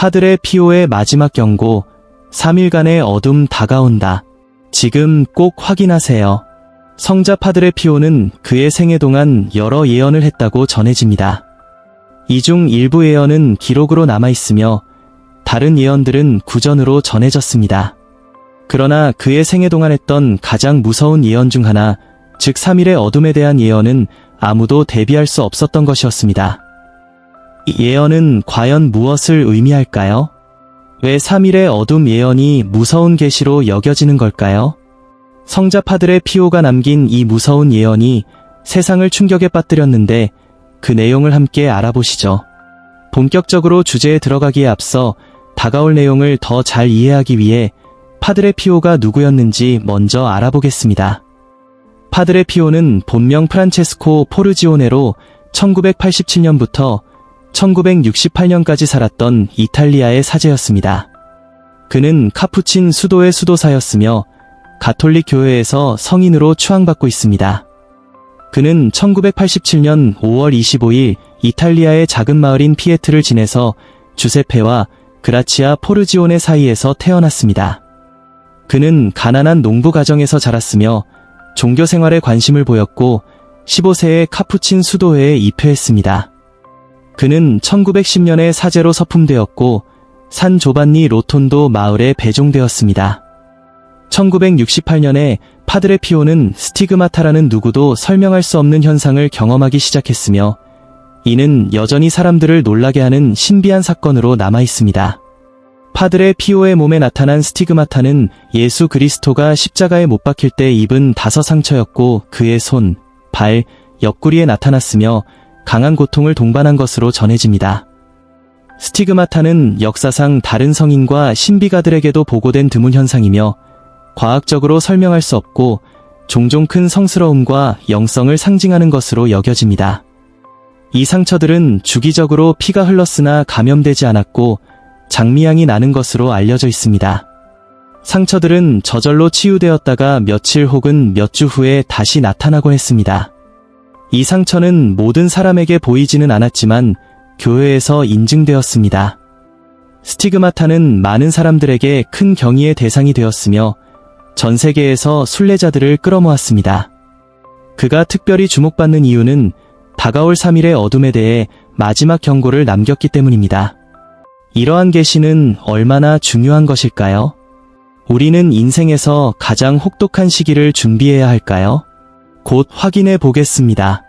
파드레 피오의 마지막 경고, 3일간의 어둠 다가온다. 지금 꼭 확인하세요. 성자 파드레 피오는 그의 생애 동안 여러 예언을 했다고 전해집니다. 이 중 일부 예언은 기록으로 남아있으며 다른 예언들은 구전으로 전해졌습니다. 그러나 그의 생애 동안 했던 가장 무서운 예언 중 하나, 즉 3일의 어둠에 대한 예언은 아무도 대비할 수 없었던 것이었습니다. 이 예언은 과연 무엇을 의미할까요? 왜 3일의 어둠 예언이 무서운 계시로 여겨지는 걸까요? 성자 파드레 피오가 남긴 이 무서운 예언이 세상을 충격에 빠뜨렸는데 그 내용을 함께 알아보시죠. 본격적으로 주제에 들어가기에 앞서 다가올 내용을 더 잘 이해하기 위해 파드레 피오가 누구였는지 먼저 알아보겠습니다. 파드레 피오는 본명 프란체스코 포르지오네로 1987년부터 1968년까지 살았던 이탈리아의 사제였습니다. 그는 카푸친 수도의 수도사였으며 가톨릭 교회에서 성인으로 추앙받고 있습니다. 그는 1987년 5월 25일 이탈리아의 작은 마을인 피에트를 지내서 주세페와 그라치아 포르지오네 사이에서 태어났습니다. 그는 가난한 농부 가정에서 자랐으며 종교 생활에 관심을 보였고 15세에 카푸친 수도회에 입회했습니다. 그는 1910년에 사제로 서품되었고 산 조반니 로톤도 마을에 배종되었습니다. 1968년에 파드레 피오는 스티그마타라는 누구도 설명할 수 없는 현상을 경험하기 시작했으며 이는 여전히 사람들을 놀라게 하는 신비한 사건으로 남아있습니다. 파드레 피오의 몸에 나타난 스티그마타는 예수 그리스도가 십자가에 못 박힐 때 입은 5상처였고 그의 손, 발, 옆구리에 나타났으며 강한 고통을 동반한 것으로 전해집니다. 스티그마타는 역사상 다른 성인과 신비가들에게도 보고된 드문 현상이며 과학적으로 설명할 수 없고 종종 큰 성스러움과 영성을 상징하는 것으로 여겨집니다. 이 상처들은 주기적으로 피가 흘렀으나 감염되지 않았고 장미향이 나는 것으로 알려져 있습니다. 상처들은 저절로 치유되었다가 며칠 혹은 몇 주 후에 다시 나타나곤 했습니다. 이 상처는 모든 사람에게 보이지는 않았지만 교회에서 인증되었습니다. 스티그마타는 많은 사람들에게 큰 경의의 대상이 되었으며 전 세계에서 순례자들을 끌어모았습니다. 그가 특별히 주목받는 이유는 다가올 3일의 어둠에 대해 마지막 경고를 남겼기 때문입니다. 이러한 계시는 얼마나 중요한 것일까요? 우리는 인생에서 가장 혹독한 시기를 준비해야 할까요? 곧 확인해 보겠습니다.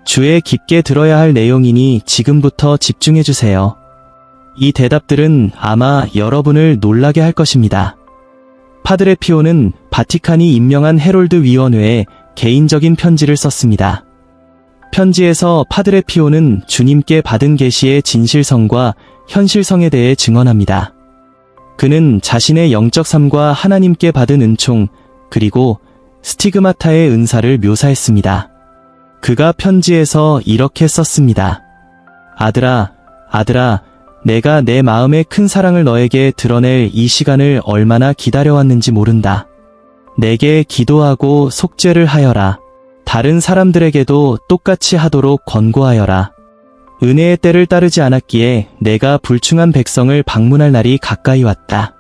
주에 깊게 들어야 할 내용이니 지금부터 집중해주세요. 이 대답들은 아마 여러분을 놀라게 할 것입니다. 파드레 피오는 바티칸이 임명한 헤롤드 위원회에 개인적인 편지를 썼습니다. 편지에서 파드레 피오는 주님께 받은 계시의 진실성과 현실성에 대해 증언합니다. 그는 자신의 영적 삶과 하나님께 받은 은총, 그리고 스티그마타의 은사를 묘사했습니다. 그가 편지에서 이렇게 썼습니다. 아들아, 아들아, 내가 내 마음의 큰 사랑을 너에게 드러낼 이 시간을 얼마나 기다려왔는지 모른다. 내게 기도하고 속죄를 하여라. 다른 사람들에게도 똑같이 하도록 권고하여라. 은혜의 때를 따르지 않았기에 내가 불충한 백성을 방문할 날이 가까이 왔다.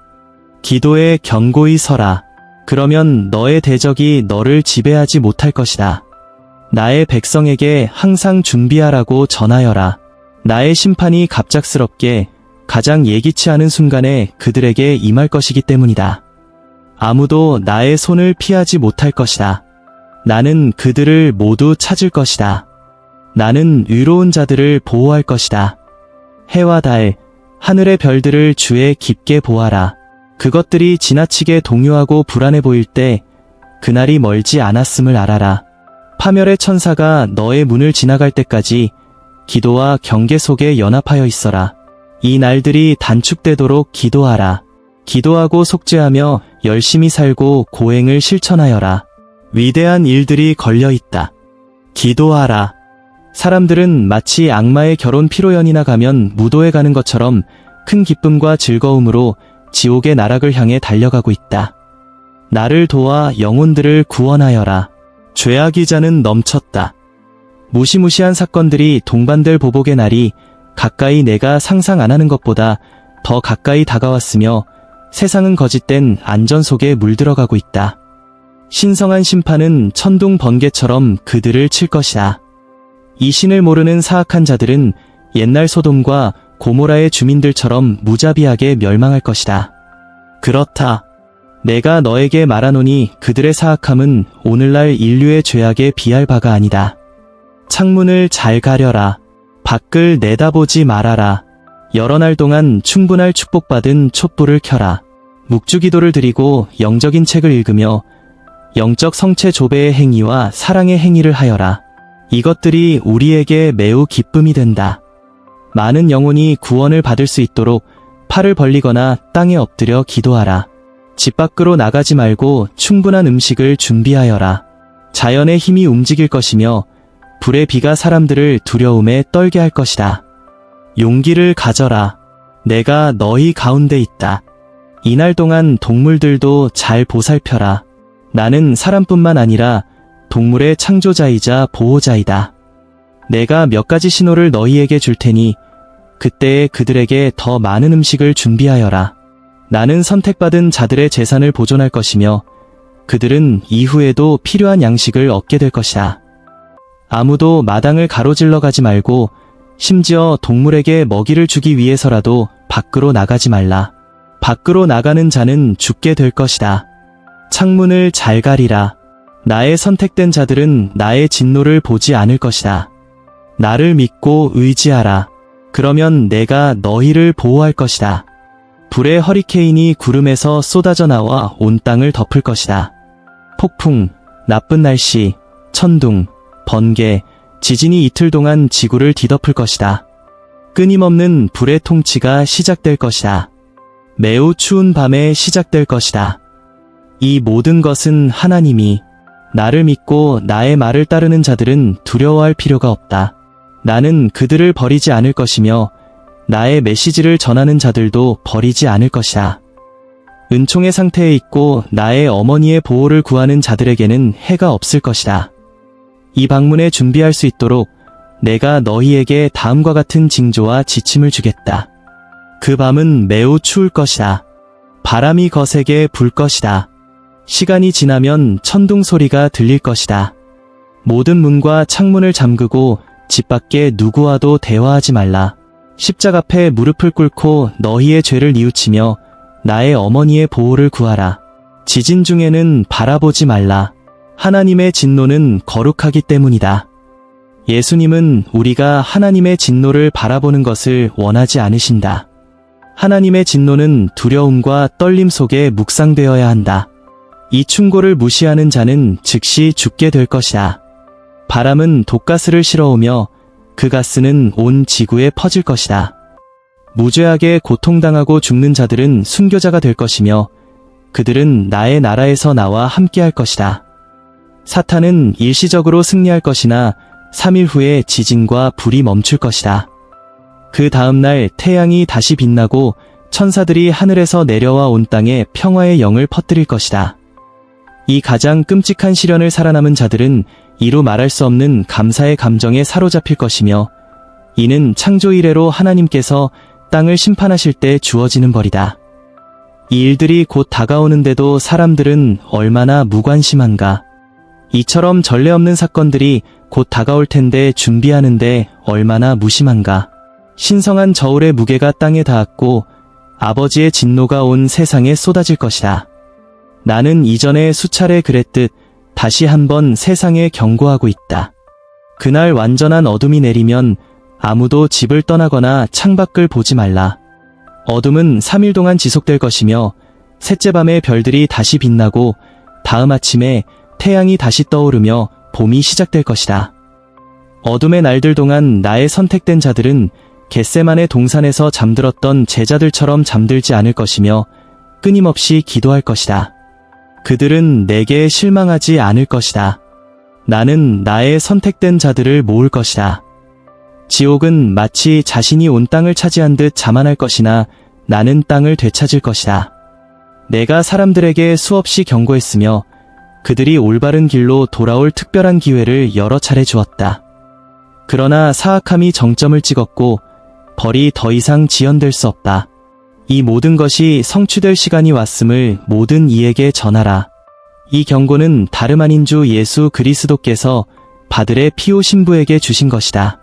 기도에 견고히 서라. 그러면 너의 대적이 너를 지배하지 못할 것이다. 나의 백성에게 항상 준비하라고 전하여라. 나의 심판이 갑작스럽게 가장 예기치 않은 순간에 그들에게 임할 것이기 때문이다. 아무도 나의 손을 피하지 못할 것이다. 나는 그들을 모두 찾을 것이다. 나는 의로운 자들을 보호할 것이다. 해와 달, 하늘의 별들을 주에 깊게 보아라. 그것들이 지나치게 동요하고 불안해 보일 때 그날이 멀지 않았음을 알아라. 파멸의 천사가 너의 문을 지나갈 때까지 기도와 경계 속에 연합하여 있어라. 이 날들이 단축되도록 기도하라. 기도하고 속죄하며 열심히 살고 고행을 실천하여라. 위대한 일들이 걸려있다. 기도하라. 사람들은 마치 악마의 결혼 피로연이나 가면 무도에 가는 것처럼 큰 기쁨과 즐거움으로 지옥의 나락을 향해 달려가고 있다. 나를 도와 영혼들을 구원하여라. 죄악의 잔은 넘쳤다. 무시무시한 사건들이 동반될 보복의 날이 가까이 내가 상상 안 하는 것보다 더 가까이 다가왔으며 세상은 거짓된 안전 속에 물들어가고 있다. 신성한 심판은 천둥 번개처럼 그들을 칠 것이다. 이 신을 모르는 사악한 자들은 옛날 소돔과 고모라의 주민들처럼 무자비하게 멸망할 것이다. 그렇다. 내가 너에게 말하노니 그들의 사악함은 오늘날 인류의 죄악에 비할 바가 아니다. 창문을 잘 가려라. 밖을 내다보지 말아라. 여러 날 동안 충분할 축복받은 촛불을 켜라. 묵주기도를 드리고 영적인 책을 읽으며 영적 성체 조배의 행위와 사랑의 행위를 하여라. 이것들이 우리에게 매우 기쁨이 된다. 많은 영혼이 구원을 받을 수 있도록 팔을 벌리거나 땅에 엎드려 기도하라. 집 밖으로 나가지 말고 충분한 음식을 준비하여라. 자연의 힘이 움직일 것이며 불의 비가 사람들을 두려움에 떨게 할 것이다. 용기를 가져라. 내가 너희 가운데 있다. 이날 동안 동물들도 잘 보살펴라. 나는 사람뿐만 아니라 동물의 창조자이자 보호자이다. 내가 몇 가지 신호를 너희에게 줄 테니 그때에 그들에게 더 많은 음식을 준비하여라. 나는 선택받은 자들의 재산을 보존할 것이며 그들은 이후에도 필요한 양식을 얻게 될 것이다. 아무도 마당을 가로질러 가지 말고 심지어 동물에게 먹이를 주기 위해서라도 밖으로 나가지 말라. 밖으로 나가는 자는 죽게 될 것이다. 창문을 잘 가리라. 나의 선택된 자들은 나의 진노를 보지 않을 것이다. 나를 믿고 의지하라. 그러면 내가 너희를 보호할 것이다. 불의 허리케인이 구름에서 쏟아져 나와 온 땅을 덮을 것이다. 폭풍, 나쁜 날씨, 천둥, 번개, 지진이 이틀 동안 지구를 뒤덮을 것이다. 끊임없는 불의 통치가 시작될 것이다. 매우 추운 밤에 시작될 것이다. 이 모든 것은 하나님이 나를 믿고 나의 말을 따르는 자들은 두려워할 필요가 없다. 나는 그들을 버리지 않을 것이며 나의 메시지를 전하는 자들도 버리지 않을 것이다. 은총의 상태에 있고 나의 어머니의 보호를 구하는 자들에게는 해가 없을 것이다. 이 방문에 준비할 수 있도록 내가 너희에게 다음과 같은 징조와 지침을 주겠다. 그 밤은 매우 추울 것이다. 바람이 거세게 불 것이다. 시간이 지나면 천둥 소리가 들릴 것이다. 모든 문과 창문을 잠그고 집 밖에 누구와도 대화하지 말라. 십자가 앞에 무릎을 꿇고 너희의 죄를 뉘우치며 나의 어머니의 보호를 구하라. 지진 중에는 바라보지 말라. 하나님의 진노는 거룩하기 때문이다. 예수님은 우리가 하나님의 진노를 바라보는 것을 원하지 않으신다. 하나님의 진노는 두려움과 떨림 속에 묵상되어야 한다. 이 충고를 무시하는 자는 즉시 죽게 될 것이다. 바람은 독가스를 실어오며 그 가스는 온 지구에 퍼질 것이다. 무죄하게 고통당하고 죽는 자들은 순교자가 될 것이며 그들은 나의 나라에서 나와 함께할 것이다. 사탄은 일시적으로 승리할 것이나 3일 후에 지진과 불이 멈출 것이다. 그 다음날 태양이 다시 빛나고 천사들이 하늘에서 내려와 온 땅에 평화의 영을 퍼뜨릴 것이다. 이 가장 끔찍한 시련을 살아남은 자들은 이루 말할 수 없는 감사의 감정에 사로잡힐 것이며 이는 창조 이래로 하나님께서 땅을 심판하실 때 주어지는 벌이다. 이 일들이 곧 다가오는데도 사람들은 얼마나 무관심한가. 이처럼 전례 없는 사건들이 곧 다가올 텐데 준비하는데 얼마나 무심한가. 신성한 저울의 무게가 땅에 닿았고 아버지의 진노가 온 세상에 쏟아질 것이다. 나는 이전에 수차례 그랬듯 다시 한번 세상에 경고하고 있다. 그날 완전한 어둠이 내리면 아무도 집을 떠나거나 창밖을 보지 말라. 어둠은 3일 동안 지속될 것이며 셋째 밤에 별들이 다시 빛나고 다음 아침에 태양이 다시 떠오르며 봄이 시작될 것이다. 어둠의 날들 동안 나의 선택된 자들은 겟세만의 동산에서 잠들었던 제자들처럼 잠들지 않을 것이며 끊임없이 기도할 것이다. 그들은 내게 실망하지 않을 것이다. 나는 나의 선택된 자들을 모을 것이다. 지옥은 마치 자신이 온 땅을 차지한 듯 자만할 것이나 나는 땅을 되찾을 것이다. 내가 사람들에게 수없이 경고했으며 그들이 올바른 길로 돌아올 특별한 기회를 여러 차례 주었다. 그러나 사악함이 정점을 찍었고 벌이 더 이상 지연될 수 없다. 이 모든 것이 성취될 시간이 왔음을 모든 이에게 전하라. 이 경고는 다름 아닌 주 예수 그리스도께서 받으레 피오 신부에게 주신 것이다.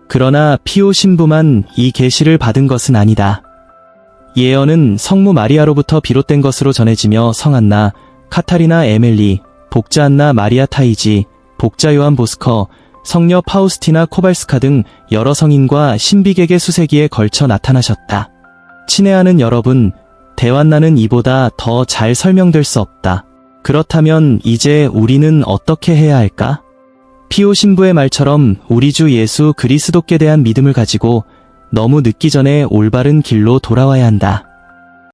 그러나 피오 신부만 이 계시를 받은 것은 아니다. 예언은 성모 마리아로부터 비롯된 것으로 전해지며 성안나, 카타리나 에멜리, 복자 안나 마리아 타이지, 복자 요한 보스커, 성녀 파우스티나 코발스카 등 여러 성인과 신비객의 수세기에 걸쳐 나타나셨다. 친애하는 여러분, 대환란은 이보다 더 잘 설명될 수 없다. 그렇다면 이제 우리는 어떻게 해야 할까? 피오 신부의 말처럼 우리 주 예수 그리스도께 대한 믿음을 가지고 너무 늦기 전에 올바른 길로 돌아와야 한다.